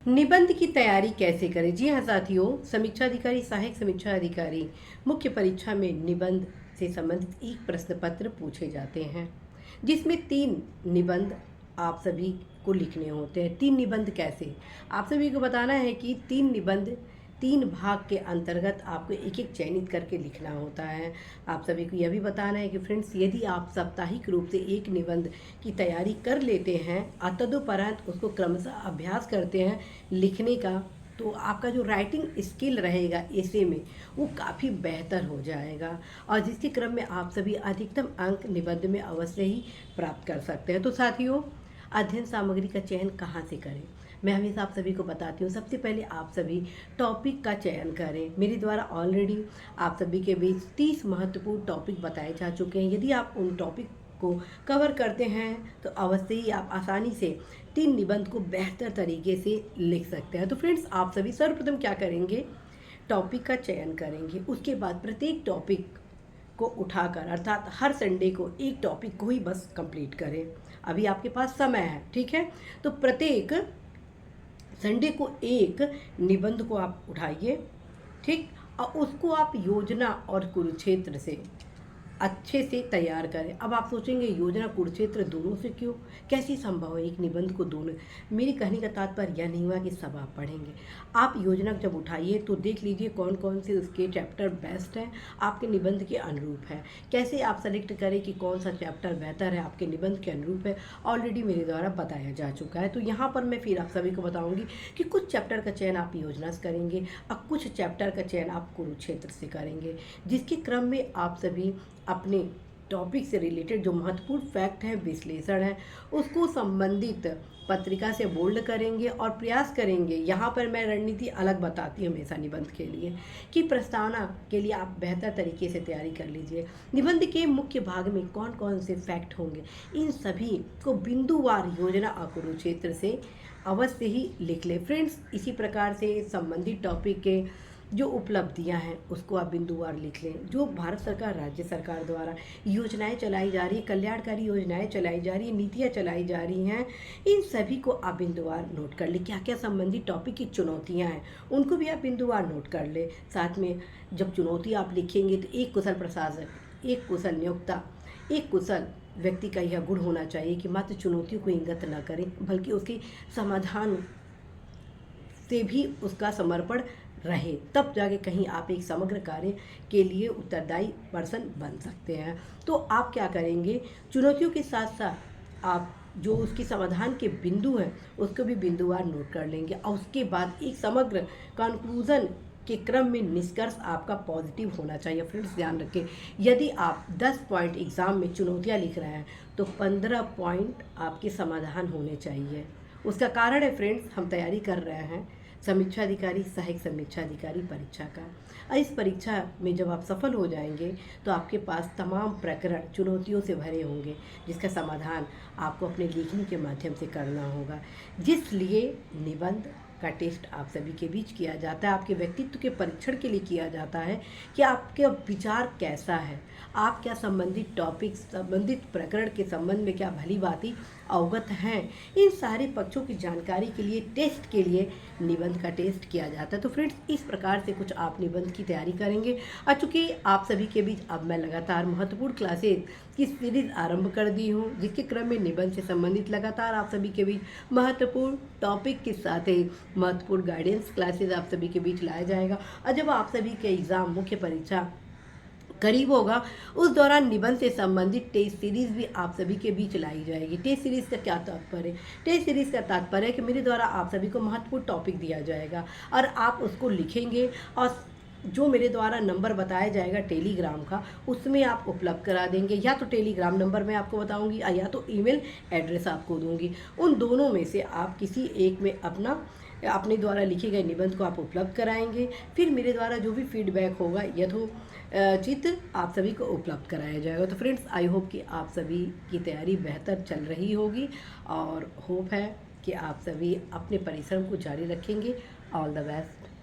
निबंध की तैयारी कैसे करें? जी हाँ साथियों, समीक्षा अधिकारी, सहायक समीक्षा अधिकारी मुख्य परीक्षा में निबंध से संबंधित एक प्रश्न पत्र पूछे जाते हैं, जिसमें 3 निबंध आप सभी को लिखने होते हैं। 3 निबंध कैसे? आप सभी को बताना है कि 3 निबंध 3 भाग के अंतर्गत आपको एक एक चयनित करके लिखना होता है। आप सभी को यह भी बताना है कि फ्रेंड्स, यदि आप साप्ताहिक रूप से एक निबंध की तैयारी कर लेते हैं और तदुपरांत उसको क्रमशः अभ्यास करते हैं लिखने का, तो आपका जो राइटिंग स्किल रहेगा ऐसे में वो काफ़ी बेहतर हो जाएगा, और जिसके क्रम में आप सभी अधिकतम अंक निबंध में अवश्य ही प्राप्त कर सकते हैं। तो साथियों, अध्ययन सामग्री का चयन कहाँ से करें? मैं हमेशा आप सभी को बताती हूँ, सबसे पहले आप सभी टॉपिक का चयन करें। मेरे द्वारा ऑलरेडी आप सभी के बीच 30 महत्वपूर्ण टॉपिक बताए जा चुके हैं। यदि आप उन टॉपिक को कवर करते हैं तो अवश्य ही आप आसानी से 3 निबंध को बेहतर तरीके से लिख सकते हैं। तो फ्रेंड्स, आप सभी सर्वप्रथम क्या करेंगे? टॉपिक का चयन करेंगे। उसके बाद प्रत्येक टॉपिक को उठाकर, अर्थात हर संडे को एक टॉपिक को ही बस कंप्लीट करें। अभी आपके पास समय है, ठीक है? तो प्रत्येक संडे को एक निबंध को आप उठाइए, ठीक, और उसको आप योजना और कुरुक्षेत्र से अच्छे से तैयार करें। अब आप सोचेंगे योजना कुरुक्षेत्र दोनों से क्यों, कैसे संभव है एक निबंध को दोनों? मेरी कहने का तात्पर्य यह नहीं हुआ कि सब आप पढ़ेंगे। आप योजना जब उठाइए तो देख लीजिए कौन कौन से उसके चैप्टर बेस्ट हैं, आपके निबंध के अनुरूप है। कैसे आप सेलेक्ट करें कि कौन सा चैप्टर बेहतर है, आपके निबंध के अनुरूप है, ऑलरेडी मेरे द्वारा बताया जा चुका है। तो यहाँ पर मैं फिर आप सभी को बताऊँगी कि कुछ चैप्टर का चयन आप योजना से करेंगे और कुछ चैप्टर का चयन आप कुरुक्षेत्र से करेंगे, जिसके क्रम में आप सभी अपने टॉपिक से रिलेटेड जो महत्वपूर्ण फैक्ट है, विश्लेषण है, उसको संबंधित पत्रिका से बोल्ड करेंगे और प्रयास करेंगे। यहाँ पर मैं रणनीति अलग बताती हूँ हमेशा निबंध के लिए, कि प्रस्तावना के लिए आप बेहतर तरीके से तैयारी कर लीजिए। निबंध के मुख्य भाग में कौन कौन से फैक्ट होंगे, इन सभी को बिंदुवार योजना और कुरुक्षेत्र से अवश्य ही लिख ले। फ्रेंड्स, इसी प्रकार से संबंधित टॉपिक के जो उपलब्धियां हैं उसको आप बिंदुवार लिख लें। जो भारत सरकार, राज्य सरकार द्वारा योजनाएं चलाई जा रही है, कल्याणकारी योजनाएं चलाई जा रही है, नीतियां चलाई जा रही हैं, इन सभी को आप बिंदुवार नोट कर ले। क्या क्या संबंधित टॉपिक की चुनौतियां हैं उनको भी आप बिंदुवार नोट कर ले। साथ में जब चुनौती आप लिखेंगे तो एक कुशल प्रशासक, एक कुशल नियोक्ता, एक कुशल व्यक्ति का यह गुण होना चाहिए कि मात्र चुनौतियों को इंगित न करें, बल्कि उसके समाधान से भी उसका समर्पण रहे, तब जाके कहीं आप एक समग्र कार्य के लिए उत्तरदायी पर्सन बन सकते हैं। तो आप क्या करेंगे? चुनौतियों के साथ साथ आप जो उसके समाधान के बिंदु हैं उसको भी बिंदुवार नोट कर लेंगे, और उसके बाद एक समग्र कंक्लूजन के क्रम में निष्कर्ष आपका पॉजिटिव होना चाहिए। फ्रेंड्स, ध्यान रखें, यदि आप 10 पॉइंट एग्जाम में चुनौतियाँ लिख रहे हैं तो 15 पॉइंट आपके समाधान होने चाहिए। उसका कारण है फ्रेंड्स, हम तैयारी कर रहे हैं समीक्षा अधिकारी, सहायक समीक्षा अधिकारी परीक्षा का, और इस परीक्षा में जब आप सफल हो जाएंगे तो आपके पास तमाम प्रकरण चुनौतियों से भरे होंगे, जिसका समाधान आपको अपने लेखनी के माध्यम से करना होगा। जिसलिए निबंध का टेस्ट आप सभी के बीच किया जाता है, आपके व्यक्तित्व के परीक्षण के लिए किया जाता है कि आपका विचार कैसा है, आप क्या संबंधित टॉपिक, संबंधित प्रकरण के संबंध में क्या भली भांति अवगत हैं। इन सारे पक्षों की जानकारी के लिए टेस्ट के लिए निबंध का टेस्ट किया जाता है। तो फ्रेंड्स, इस प्रकार से कुछ आप निबंध की तैयारी करेंगे। और चूँकि आप सभी के बीच अब मैं लगातार महत्वपूर्ण क्लासेज की सीरीज आरंभ कर दी हूँ, जिसके क्रम में निबंध से संबंधित लगातार आप सभी के बीच महत्वपूर्ण टॉपिक के साथ ही महत्वपूर्ण गाइडेंस क्लासेज आप सभी के बीच लाया जाएगा। और जब आप सभी के एग्ज़ाम, मुख्य परीक्षा करीब होगा, उस दौरान निबंध से संबंधित टेस्ट सीरीज भी आप सभी के बीच लाई जाएगी। टेस्ट सीरीज का क्या तात्पर्य है? टेस्ट सीरीज का तात्पर्य है कि मेरे द्वारा आप सभी को महत्वपूर्ण टॉपिक दिया जाएगा और आप उसको लिखेंगे, और जो मेरे द्वारा नंबर बताया जाएगा टेलीग्राम का, उसमें आप उपलब्ध करा देंगे। या तो टेलीग्राम नंबर मैं आपको बताऊंगी, या तो ईमेल एड्रेस आपको दूंगी। उन दोनों में से आप किसी एक में अपने द्वारा लिखे गए निबंध को आप उपलब्ध कराएंगे। फिर मेरे द्वारा जो भी फीडबैक होगा यथोचित आप सभी को उपलब्ध कराया जाएगा। तो फ्रेंड्स, आई होप कि आप सभी की तैयारी बेहतर चल रही होगी, और होप है कि आप सभी अपने परिश्रम को जारी रखेंगे। All the best.